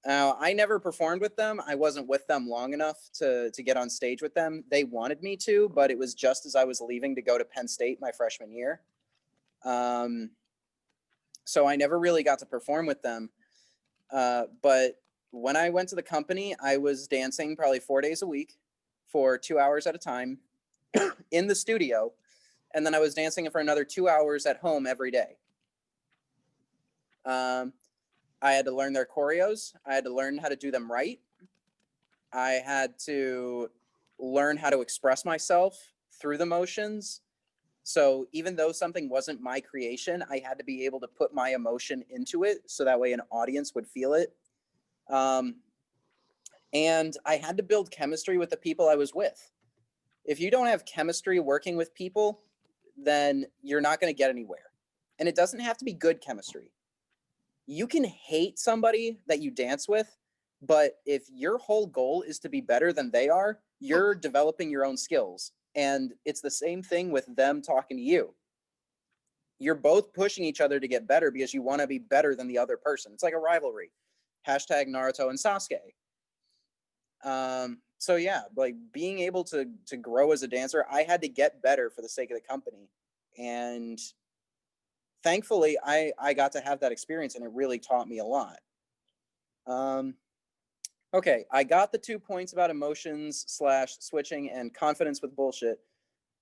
Now, I never performed with them. I wasn't with them long enough to get on stage with them. They wanted me to, but it was just as I was leaving to go to Penn State my freshman year. So I never really got to perform with them. But when I went to the company, I was dancing probably 4 days a week for 2 hours at a time in the studio. And then I was dancing for another 2 hours at home every day. I had to learn their choreos. I had to learn how to do them right. I had to learn how to express myself through the motions. So even though something wasn't my creation, I had to be able to put my emotion into it so that way an audience would feel it. And I had to build chemistry with the people I was with. If you don't have chemistry working with people, then you're not going to get anywhere. And it doesn't have to be good chemistry. You can hate somebody that you dance with, but if your whole goal is to be better than they are, you're developing your own skills. And it's the same thing with them talking to you. You're both pushing each other to get better because you want to be better than the other person. It's like a rivalry. Hashtag Naruto and Sasuke. So yeah, like being able to grow as a dancer, I had to get better for the sake of the company. And thankfully, I got to have that experience, and it really taught me a lot. Okay, I got the 2 points about emotions / switching and confidence with bullshit.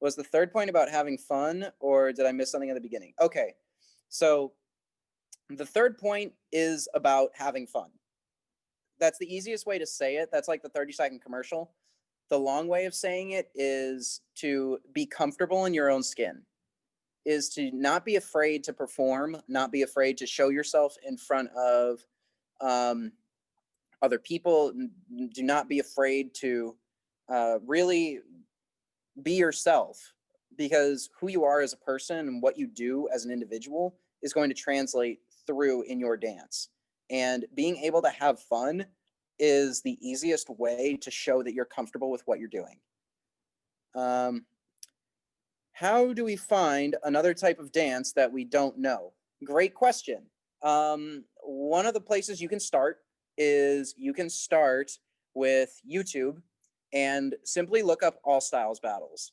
Was the third point about having fun, or did I miss something at the beginning? Okay, so the third point is about having fun. That's the easiest way to say it. That's like the 30-second commercial. The long way of saying it is to be comfortable in your own skin, is to not be afraid to perform, not be afraid to show yourself in front of other people. Do not be afraid to really be yourself, because who you are as a person and what you do as an individual is going to translate through in your dance. And being able to have fun is the easiest way to show that you're comfortable with what you're doing. How do we find another type of dance that we don't know? Great question. One of the places you can start is you can start with YouTube and simply look up All Styles Battles.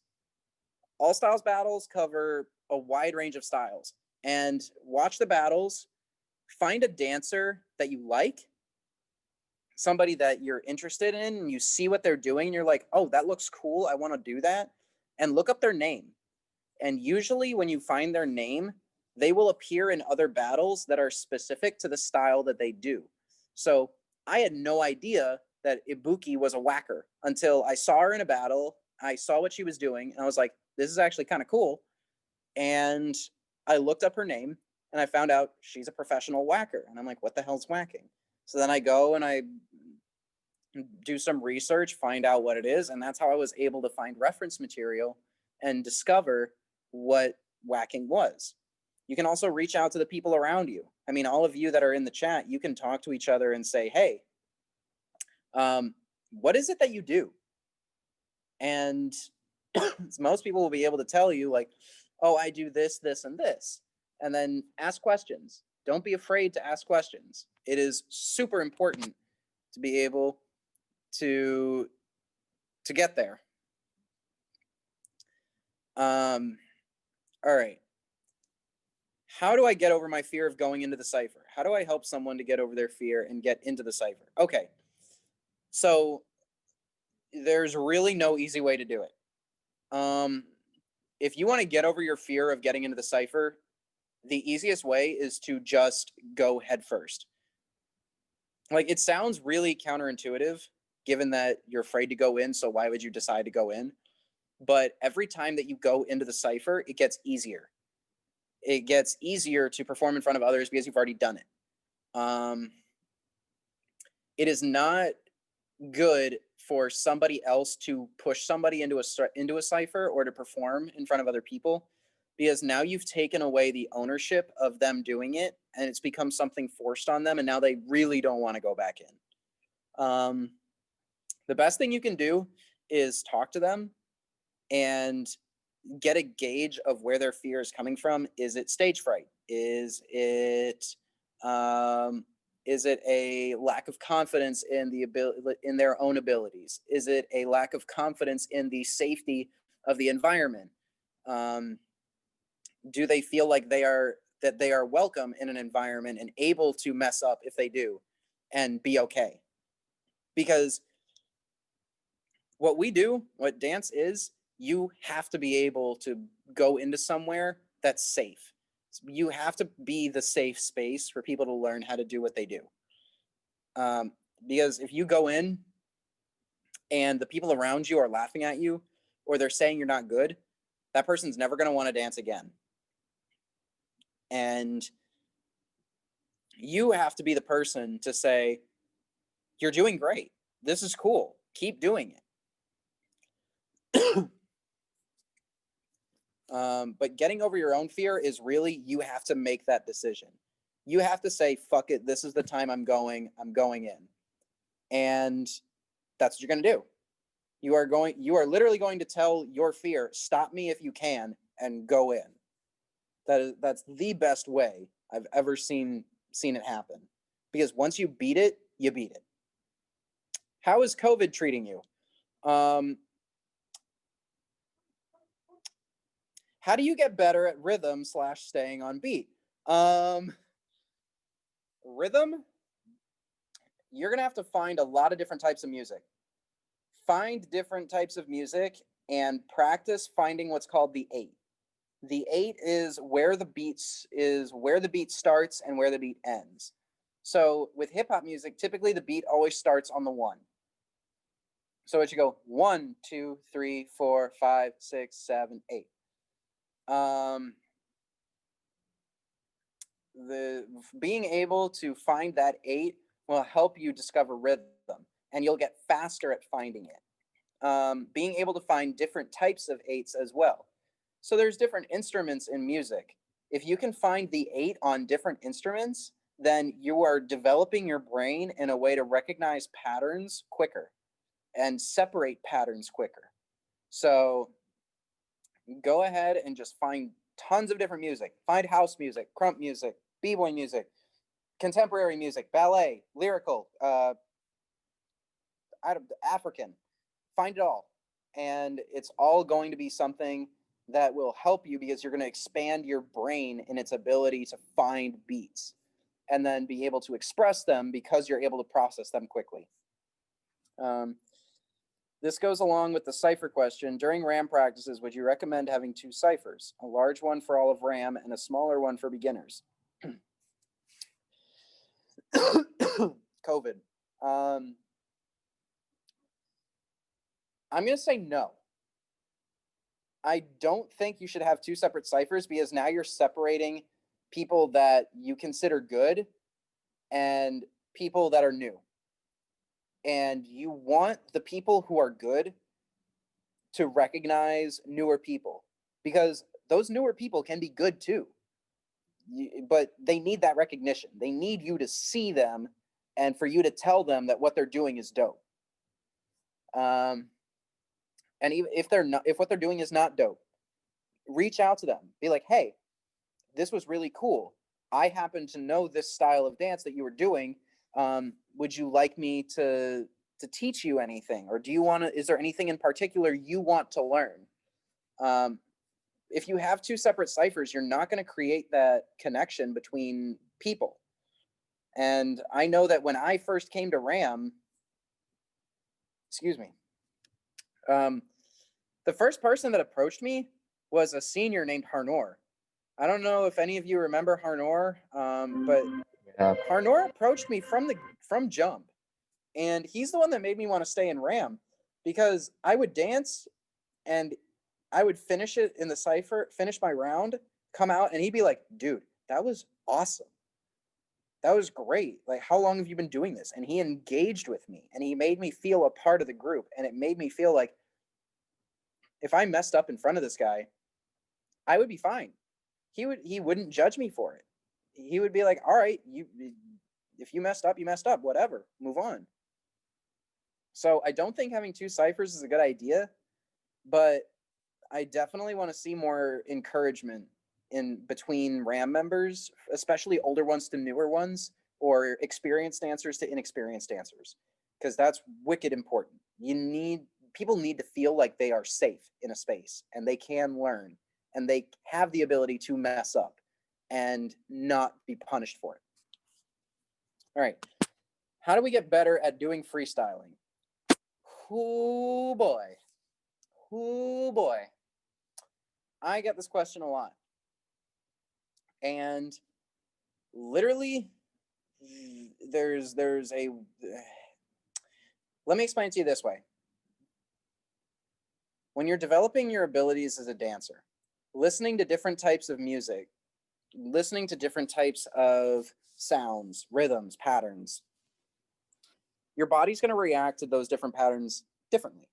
All Styles Battles cover a wide range of styles, and watch the battles. Find a dancer that you like, somebody that you're interested in, and you see what they're doing, and you're like, oh, that looks cool, I want to do that, and look up their name. And usually when you find their name, they will appear in other battles that are specific to the style that they do. So I had no idea that Ibuki was a whacker until I saw her in a battle. I saw what she was doing, and I was like, this is actually kind of cool. And I looked up her name, and I found out she's a professional whacker. And I'm like, what the hell's whacking? So then I go and I do some research, find out what it is. And that's how I was able to find reference material and discover what whacking was. You can also reach out to the people around you. I mean, all of you that are in the chat, you can talk to each other and say, hey, what is it that you do? And most people will be able to tell you, like, oh, I do this, this, and this. And then ask questions. Don't be afraid to ask questions. It is super important to be able to get there. All right. How do I get over my fear of going into the cipher? How do I help someone to get over their fear and get into the cipher? Okay. So there's really no easy way to do it. If you want to get over your fear of getting into the cipher, the easiest way is to just go head first. Like, it sounds really counterintuitive given that you're afraid to go in, so why would you decide to go in? But every time that you go into the cipher, it gets easier. It gets easier to perform in front of others because you've already done it. It is not good for somebody else to push somebody into a cipher or to perform in front of other people, because now you've taken away the ownership of them doing it, and it's become something forced on them, and now they really don't want to go back in. The best thing you can do is talk to them and get a gauge of where their fear is coming from. Is it stage fright? Is it a lack of confidence in in their own abilities? Is it a lack of confidence in the safety of the environment? Do they feel like they are welcome in an environment and able to mess up if they do and be okay? Because what dance is, you have to be able to go into somewhere that's safe. You have to be the safe space for people to learn how to do what they do. Because if you go in and the people around you are laughing at you, or they're saying you're not good, that person's never going to want to dance again. And you have to be the person to say, you're doing great. This is cool. Keep doing it. But getting over your own fear is really, you have to make that decision. You have to say, fuck it, this is the time I'm going in. And that's what you're going to do. You are literally going to tell your fear, stop me if you can, and go in. That's the best way I've ever seen it happen. Because once you beat it, you beat it. How is COVID treating you? How do you get better at rhythm / staying on beat? Rhythm, you're going to have to find a lot of different types of music. Find different types of music and practice finding what's called the 8. The 8 is where the beat starts and where the beat ends. So with hip hop music, typically the beat always starts on the 1. So it should go 1, 2, 3, 4, 5, 6, 7, 8. Being able to find that 8 will help you discover rhythm, and you'll get faster at finding it. Being able to find different types of 8s as well. So there's different instruments in music. If you can find the 8 on different instruments, then you are developing your brain in a way to recognize patterns quicker and separate patterns quicker. So go ahead and just find tons of different music. Find house music, crump music, b-boy music, contemporary music, ballet, lyrical, African. Find it all. And it's all going to be something that will help you, because you're going to expand your brain in its ability to find beats and then be able to express them because you're able to process them quickly. This goes along with the cipher question. During RAM practices, would you recommend having 2 ciphers, a large one for all of RAM and a smaller one for beginners? COVID. I'm going to say no. I don't think you should have 2 separate ciphers, because now you're separating people that you consider good and people that are new. And you want the people who are good to recognize newer people, because those newer people can be good too. But they need that recognition. They need you to see them and for you to tell them that what they're doing is dope. And even if what they're doing is not dope, reach out to them. Be like, hey, this was really cool. I happen to know this style of dance that you were doing. Would you like me to teach you anything? Or is there anything in particular you want to learn? If you have 2 separate ciphers, you're not going to create that connection between people. And I know that when I first came to RAM, the first person that approached me was a senior named Harnor. I don't know if any of you remember Harnor, but Harnor approached me from jump, and he's the one that made me want to stay in RAM, because I would dance and I would finish it in the cipher, finish my round, come out, and he'd be like, dude, that was awesome. That was great. Like, how long have you been doing this? And he engaged with me, and he made me feel a part of the group. And it made me feel like if I messed up in front of this guy, I would be fine. He wouldn't judge me for it. He would be like, all right, if you messed up, you messed up, whatever, move on. So I don't think having 2 ciphers is a good idea, but I definitely want to see more encouragement in between RAM members, especially older ones to newer ones, or experienced dancers to inexperienced dancers, because that's wicked important. People need to feel like they are safe in a space, and they can learn, and they have the ability to mess up and not be punished for it. All right. How do we get better at doing freestyling? Oh boy. I get this question a lot. And literally, let me explain it to you this way. When you're developing your abilities as a dancer, listening to different types of music, listening to different types of sounds, rhythms, patterns, your body's going to react to those different patterns differently,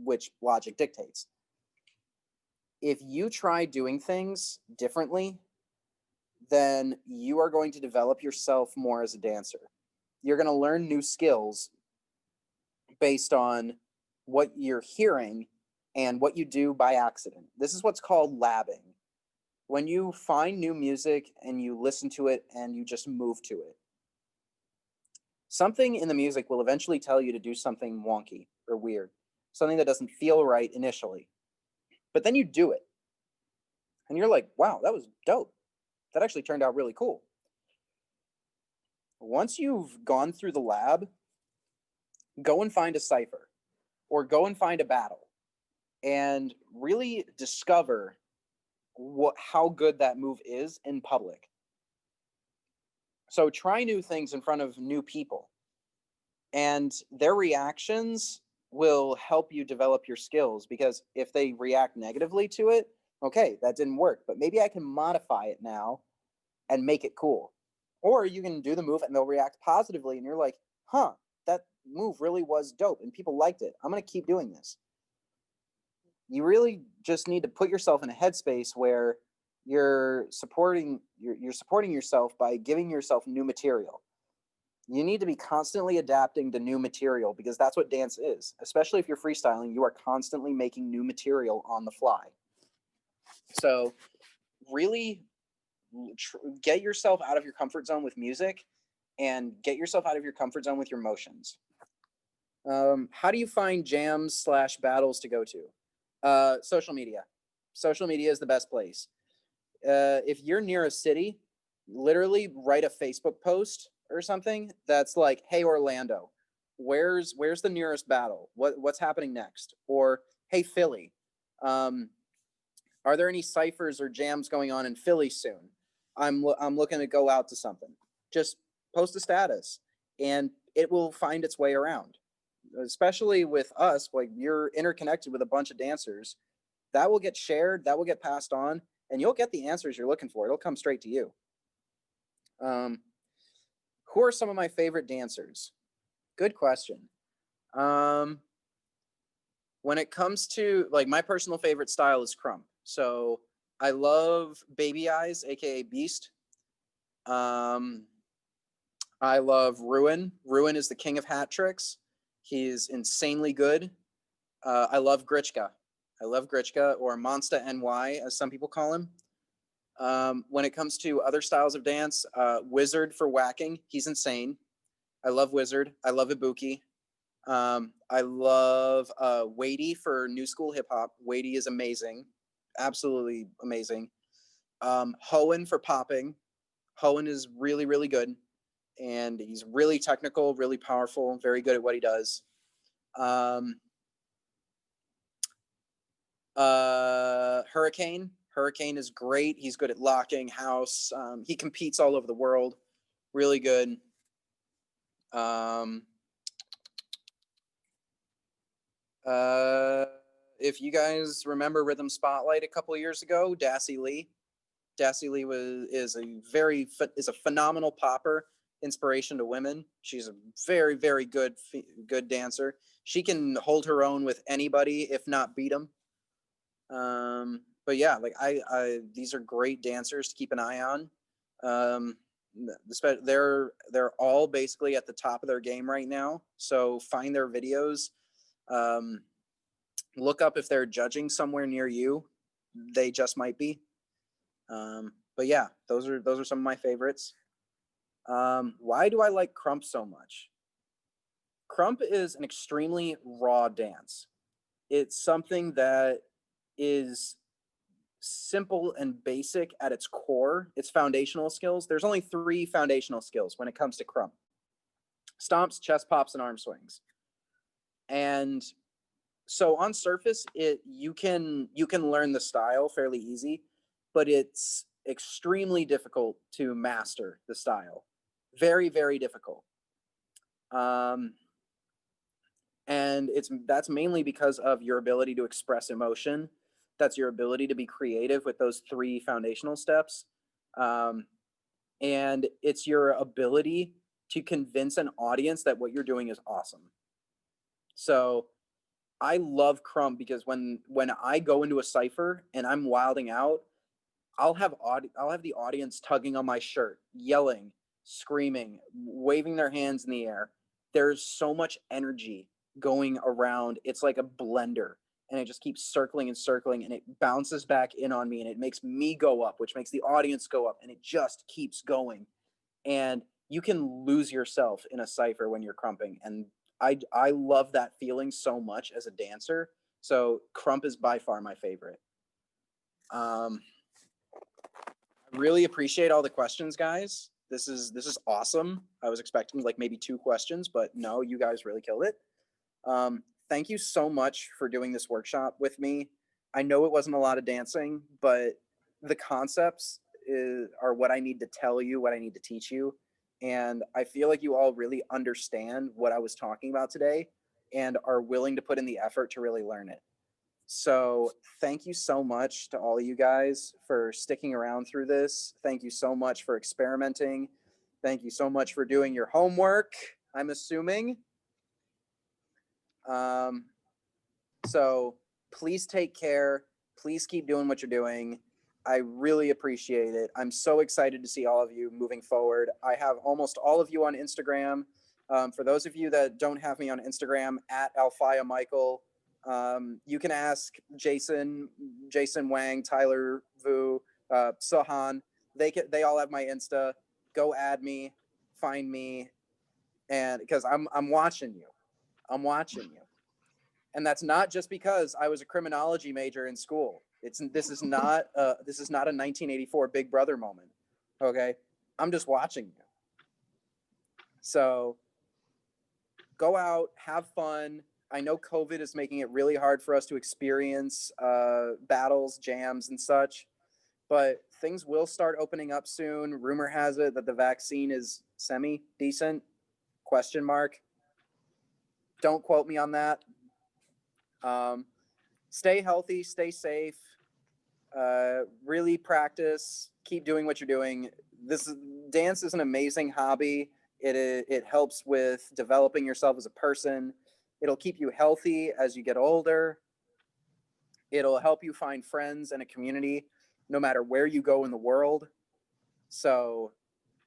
which logic dictates. if you try doing things differently, then you are going to develop yourself more as a dancer. You're going to learn new skills based on what you're hearing and what you do by accident. This is what's called labbing. When you find new music and you listen to it and you just move to it, something in the music will eventually tell you to do something wonky or weird, something that doesn't feel right initially. But then you do it. And you're like, wow, that was dope. That actually turned out really cool. Once you've gone through the lab, go and find a cipher or go and find a battle and really discover how good that move is in public. So try new things in front of new people, and their reactions will help you develop your skills, because if they react negatively to it, okay, that didn't work, but maybe I can modify it now and make it cool. Or you can do the move and they'll react positively and you're like, huh, that move really was dope and people liked it. I'm going to keep doing this. You really just need to put yourself in a headspace where you're supporting yourself by giving yourself new material. You need to be constantly adapting to new material, because that's what dance is. Especially if you're freestyling, you are constantly making new material on the fly. So really get yourself out of your comfort zone with music and get yourself out of your comfort zone with your motions. How do you find jams / battles to go to? Social media. Social media is the best place. If you're near a city, literally write a Facebook post or something that's like, hey, Orlando, where's the nearest battle? What's happening next? Or, hey, Philly, are there any ciphers or jams going on in Philly soon? I'm looking to go out to something. Just post a status and it will find its way around. Especially with us, like, you're interconnected with a bunch of dancers. That will get shared, that will get passed on, and you'll get the answers you're looking for. It'll come straight to you. Who are some of my favorite dancers? Good question. When it comes to, like, my personal favorite style is Crump. So I love Baby Eyes, aka Beast. I love Ruin. Ruin is the king of hat tricks. He's insanely good. I love Grichka. Or Monsta NY, as some people call him. When it comes to other styles of dance, Wizard for whacking, he's insane. I love Wizard. I love Ibuki. I love Wadey for new school hip hop. Wadey is amazing, absolutely amazing. Hohen for popping. Hohen is really, really good, and he's really technical, really powerful, very good at what he does. Hurricane. Hurricane is great. He's good at locking, house. He competes all over the world. Really good. If you guys remember Rhythm Spotlight a couple of years ago, Dassie Lee. Dassie Lee is a phenomenal popper, inspiration to women. She's a very, very good dancer. She can hold her own with anybody, if not beat them. But yeah, like these are great dancers to keep an eye on. They're all basically at the top of their game right now. So find their videos. Look up if they're judging somewhere near you. They just might be. But yeah, those are some of my favorites. Why do I like Crump so much? Crump is an extremely raw dance. It's something that is simple and basic at its core. Its foundational skills. There's only 3 foundational skills when it comes to Crump: stomps, chest pops, and arm swings. And so on surface, you can learn the style fairly easy, but it's extremely difficult to master the style. Very, very difficult. And that's mainly because of your ability to express emotion. That's your ability to be creative with those 3 foundational steps. And it's your ability to convince an audience that what you're doing is awesome. So I love Crump because when I go into a cipher and I'm wilding out, I'll have the audience tugging on my shirt, yelling, screaming, waving their hands in the air. There's so much energy going around. It's like a blender, and it just keeps circling and circling, and it bounces back in on me, and it makes me go up, which makes the audience go up, and it just keeps going. And you can lose yourself in a cipher when you're crumping, and I love that feeling so much as a dancer. So Crump is by far my favorite. I really appreciate all the questions, guys. This is awesome. I was expecting like maybe 2 questions, but no, you guys really killed it. Thank you so much for doing this workshop with me. I know it wasn't a lot of dancing, but the concepts are what I need to tell you, what I need to teach you. And I feel like you all really understand what I was talking about today and are willing to put in the effort to really learn it. So thank you so much to all of you guys for sticking around through this. Thank you so much for experimenting. Thank you so much for doing your homework, I'm assuming. So please take care. Please keep doing what you're doing. I really appreciate it. I'm so excited to see all of you moving forward. I have almost all of you on Instagram. For those of you that don't have me on Instagram, at Alfie Michael, you can ask Jason Wang, Tyler Vu, Sohan. They all have my Insta. Go add me, find me, and because I'm watching you. I'm watching you. And that's not just because I was a criminology major in school. This is not a 1984 Big Brother moment. Okay, I'm just watching you. So go out, have fun. I know COVID is making it really hard for us to experience battles, jams, and such, but things will start opening up soon. Rumor has it that the vaccine is semi-decent, ? Don't quote me on that. Stay healthy, stay safe, really practice, keep doing what you're doing. Dance is an amazing hobby. It helps with developing yourself as a person. It'll keep you healthy as you get older. It'll help you find friends and a community no matter where you go in the world. So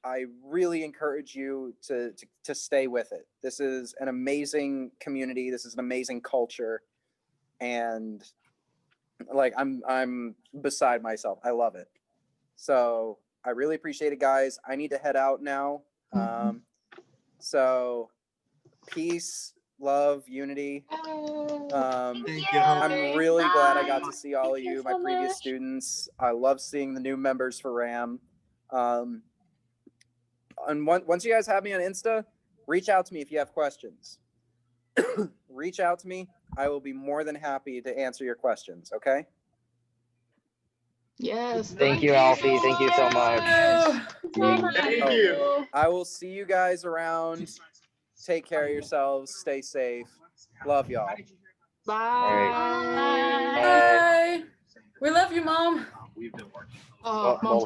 I really encourage you to stay with it. This is an amazing community. This is an amazing culture. And like I'm beside myself. I love it. So I really appreciate it, guys. I need to head out now. So peace, love, unity. I'm really glad I got to see all of you, my previous students. I love seeing the new members for RAM. And once you guys have me on Insta, reach out to me if you have questions. Reach out to me. I will be more than happy to answer your questions. Okay. Yes. Thank you, Alfie. Thank you so much. Thank you. I will see you guys around. Take care of yourselves. Stay safe. Love y'all. Bye. Bye. We love you, Mom. Oh, Mom's